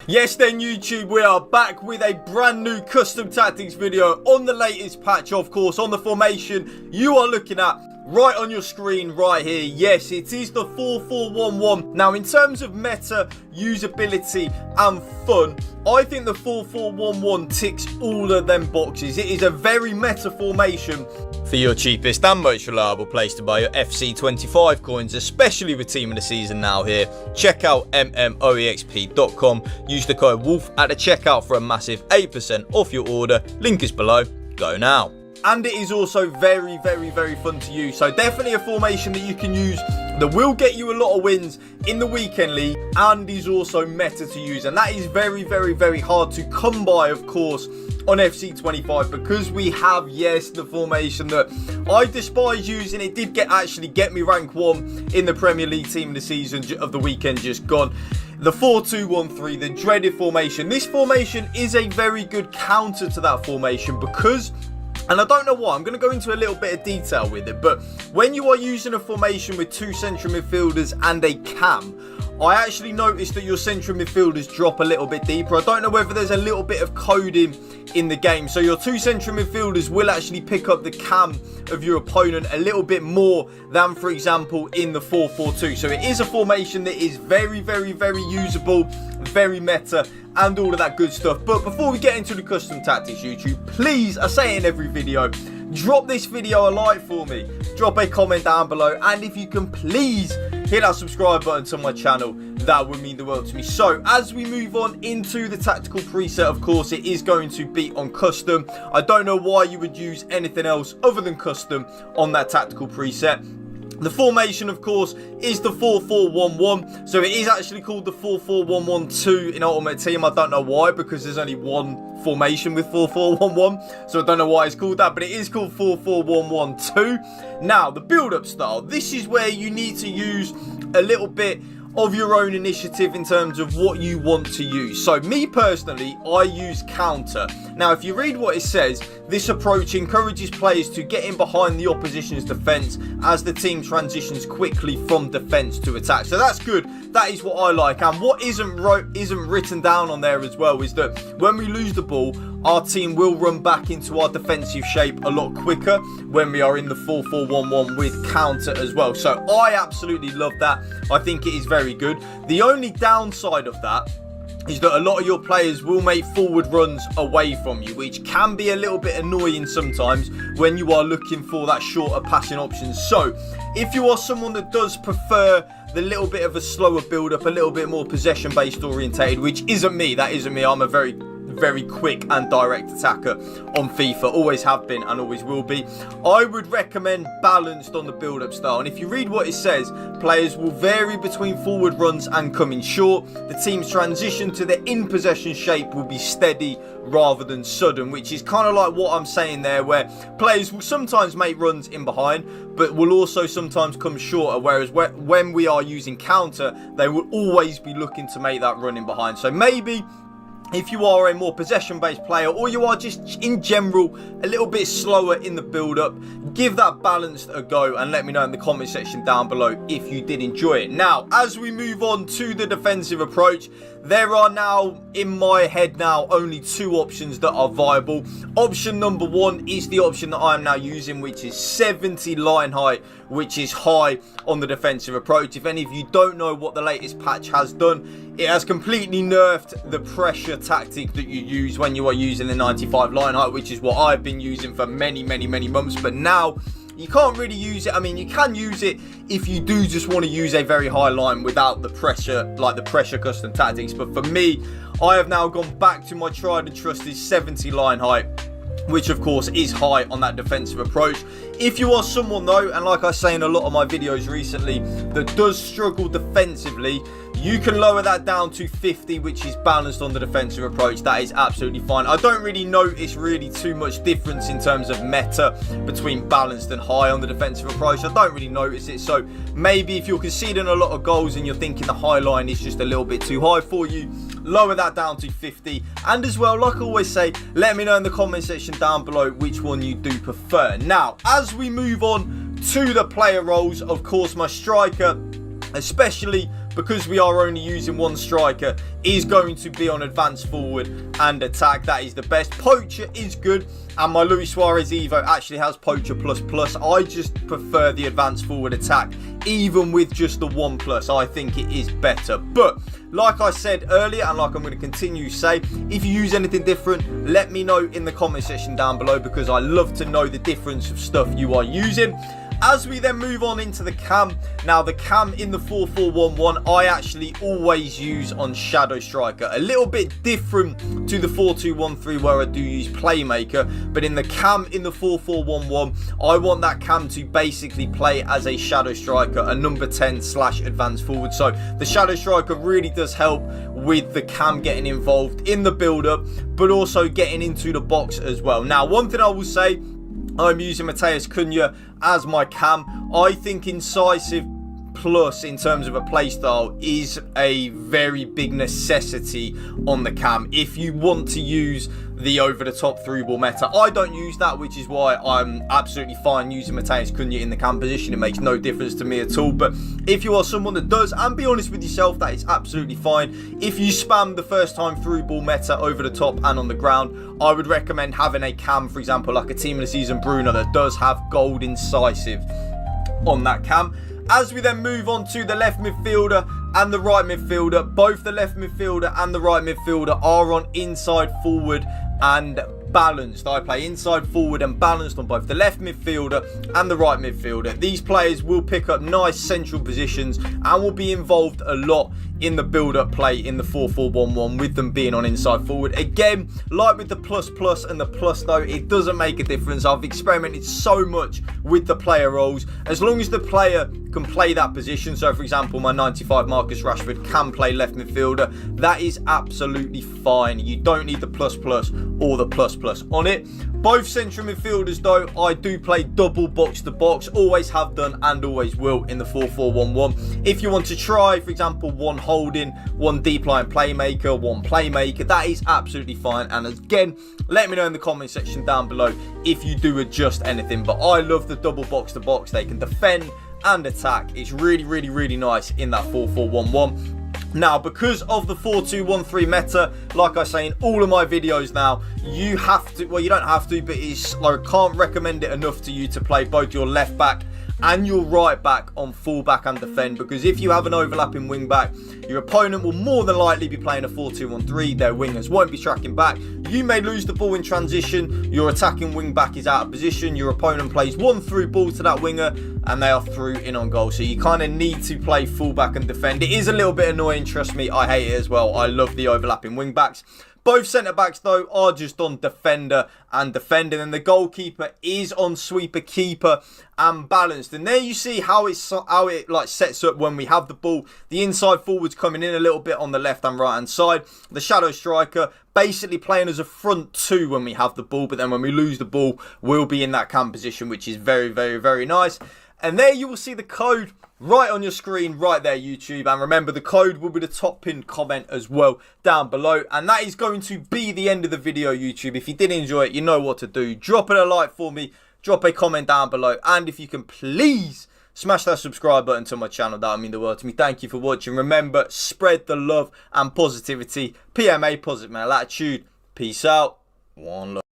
Yes then YouTube, we are back with a brand new custom tactics video on the latest patch, of course, on the formation you are looking at right on your screen right here. Yes, it is the 4-4-1-1. Now, in terms of meta, usability and fun, I think the 4-4-1-1 ticks all of them boxes. It is a very meta formation. For your cheapest and most reliable place to buy your FC25 coins, especially with Team of the Season now here, check out mmoexp.com. Use the code WOLF at the checkout for a massive 8% off your order. Link is below. Go now. And it is also very fun to use. So definitely a formation that you can use that will get you a lot of wins in the weekend league and is also meta to use. And that is very hard to come by, of course, on FC25, because we have, yes, the formation that I despise using. It did actually get me rank 1 in the Premier League Team of the Season of the weekend just gone. The 4-2-1-3, the dreaded formation. This formation is a very good counter to that formation because, and I don't know why, I'm going to go into a little bit of detail with it, but when you are using a formation with 2 central midfielders and a cam, I actually noticed that your central midfielders drop a little bit deeper. I don't know whether there's a little bit of coding in the game. So your 2 central midfielders will actually pick up the cam of your opponent a little bit more than, for example, in the 4-4-2. So it is a formation that is very usable, very meta, and all of that good stuff. But before we get into the custom tactics, YouTube, please, I say it in every video, drop this video a like for me, drop a comment down below, and if you can please hit that subscribe button to my channel, that would mean the world to me. So as we move on into the tactical preset, of course, it is going to be on custom. I don't know why you would use anything else other than custom on that tactical preset. The formation, of course, is the 4-4-1-1. So it is actually called the 4-4-1-1-2 in Ultimate Team. I don't know why, because there's only one formation with 4-4-1-1. So I don't know why it's called that, but it is called 4-4-1-1-2. Now, the build-up style. This is where you need to use a little bit of your own initiative in terms of what you want to use. So me personally, I use counter. Now, if you read what it says, this approach encourages players to get in behind the opposition's defence as the team transitions quickly from defence to attack. So that's good. That is what I like. And what isn't written down on there as well is that when we lose the ball, our team will run back into our defensive shape a lot quicker when we are in the 4-4-1-1 with counter as well. So I absolutely love that. I think it is very good. The only downside of that is that a lot of your players will make forward runs away from you, which can be a little bit annoying sometimes when you are looking for that shorter passing options. So if you are someone that does prefer the little bit of a slower build up, a little bit more possession based orientated, which isn't me, that isn't me, I'm a very quick and direct attacker on FIFA, always have been and always will be. I would recommend balanced on the build-up style, and if you read what it says, players will vary between forward runs and coming short. The team's transition to the in-possession shape will be steady rather than sudden, which is kind of like what I'm saying there, where players will sometimes make runs in behind, but will also sometimes come shorter, whereas when we are using counter, they will always be looking to make that run in behind. So maybe if you are a more possession-based player, or you are just in general a little bit slower in the build-up, give that balance a go and let me know in the comment section down below if you did enjoy it. Now, as we move on to the defensive approach, there are now, in my head now, only 2 options that are viable. Option number 1 is the option that I am now using, which is 70 line height, which is high on the defensive approach. If any of you don't know what the latest patch has done, it has completely nerfed the pressure tactic that you use when you are using the 95 line height, which is what I've been using for many months. But now you can't really use it. I mean, you can use it if you do just want to use a very high line without the pressure, like the pressure custom tactics. But for me, I have now gone back to my tried and trusted 70 line height, which of course is high on that defensive approach. If you are someone though, and like I say in a lot of my videos recently, that does struggle defensively, you can lower that down to 50, which is balanced on the defensive approach. That is absolutely fine. I don't really notice really too much difference in terms of meta between balanced and high on the defensive approach. I don't really notice it. So maybe if you're conceding a lot of goals and you're thinking the high line is just a little bit too high for you, lower that down to 50. And as well, like I always say, let me know in the comment section down below which one you do prefer. Now, as we move on to the player roles, of course, my striker especially because we are only using one striker, is going to be on advance forward and attack. That is the best. Poacher is good, and my Luis Suarez Evo actually has Poacher plus. I just prefer the advance forward attack, even with just the 1+. I think it is better. But like I said earlier, and like I'm going to continue to say, if you use anything different, let me know in the comment section down below, because I love to know the difference of stuff you are using. As we then move on into the cam, now the cam in the 4-4-1-1, I actually always use on Shadow Striker. A little bit different to the 4-2-1-3 where I do use Playmaker, but in the cam in the 4-4-1-1, I want that cam to basically play as a Shadow Striker, a number 10/advanced forward. So the Shadow Striker really does help with the cam getting involved in the build-up, but also getting into the box as well. Now, one thing I will say, I'm using Matheus Cunha as my cam. I think Incisive Plus in terms of a playstyle is a very big necessity on the cam if you want to use the over-the-top through ball meta. I don't use that, which is why I'm absolutely fine using Matheus Cunha in the cam position. It makes no difference to me at all. But if you are someone that does, and be honest with yourself, that is absolutely fine. If you spam the first time through ball meta over the top and on the ground, I would recommend having a cam, for example, like a Team of the Season Bruno that does have gold incisive on that cam. As we then move on to the left midfielder and the right midfielder, both the left midfielder and the right midfielder are on inside forward and balanced. I play inside forward and balanced on both the left midfielder and the right midfielder. These players will pick up nice central positions and will be involved a lot in the build-up play in the 4-4-1-1 with them being on inside forward. Again, like with the plus and the plus though, it doesn't make a difference. I've experimented so much with the player roles. As long as the player can play that position, so for example my 95 Marcus Rashford can play left midfielder, that is absolutely fine. You don't need the plus or the plus on it. Both central midfielders though, I do play double box to box, always have done and always will in the 4-4-1-1. If you want to try, for example, one holding, one deep line playmaker, one playmaker, that is absolutely fine. And again, let me know in the comment section down below if you do adjust anything. But I love the double box to box. They can defend and attack. It's really nice in that 4-4-1-1. Now, because of the 4-2-1-3 meta, like I say in all of my videos now, you have to, well, you don't have to, but I can't recommend it enough to you to play both your left back and your right back on full back and defend, because if you have an overlapping wing back, your opponent will more than likely be playing a 4-2-1-3. Their wingers won't be tracking back. You may lose the ball in transition. Your attacking wing back is out of position. Your opponent plays one through ball to that winger and they are through in on goal. So you kind of need to play full back and defend. It is a little bit annoying, trust me. I hate it as well. I love the overlapping wing backs. Both centre-backs, though, are just on defender and defending. And the goalkeeper is on sweeper, keeper and balanced. And there you see how it like sets up when we have the ball. The inside forwards coming in a little bit on the left and right-hand side. The shadow striker basically playing as a front two when we have the ball. But then when we lose the ball, we'll be in that cam position, which is very nice. And there you will see the code right on your screen, right there, YouTube. And remember, the code will be the top pinned comment as well down below. And that is going to be the end of the video, YouTube. If you did enjoy it, you know what to do. Drop it a like for me. Drop a comment down below. And if you can please smash that subscribe button to my channel, that would mean the world to me. Thank you for watching. Remember, spread the love and positivity. PMA, positive male attitude. Peace out. One love.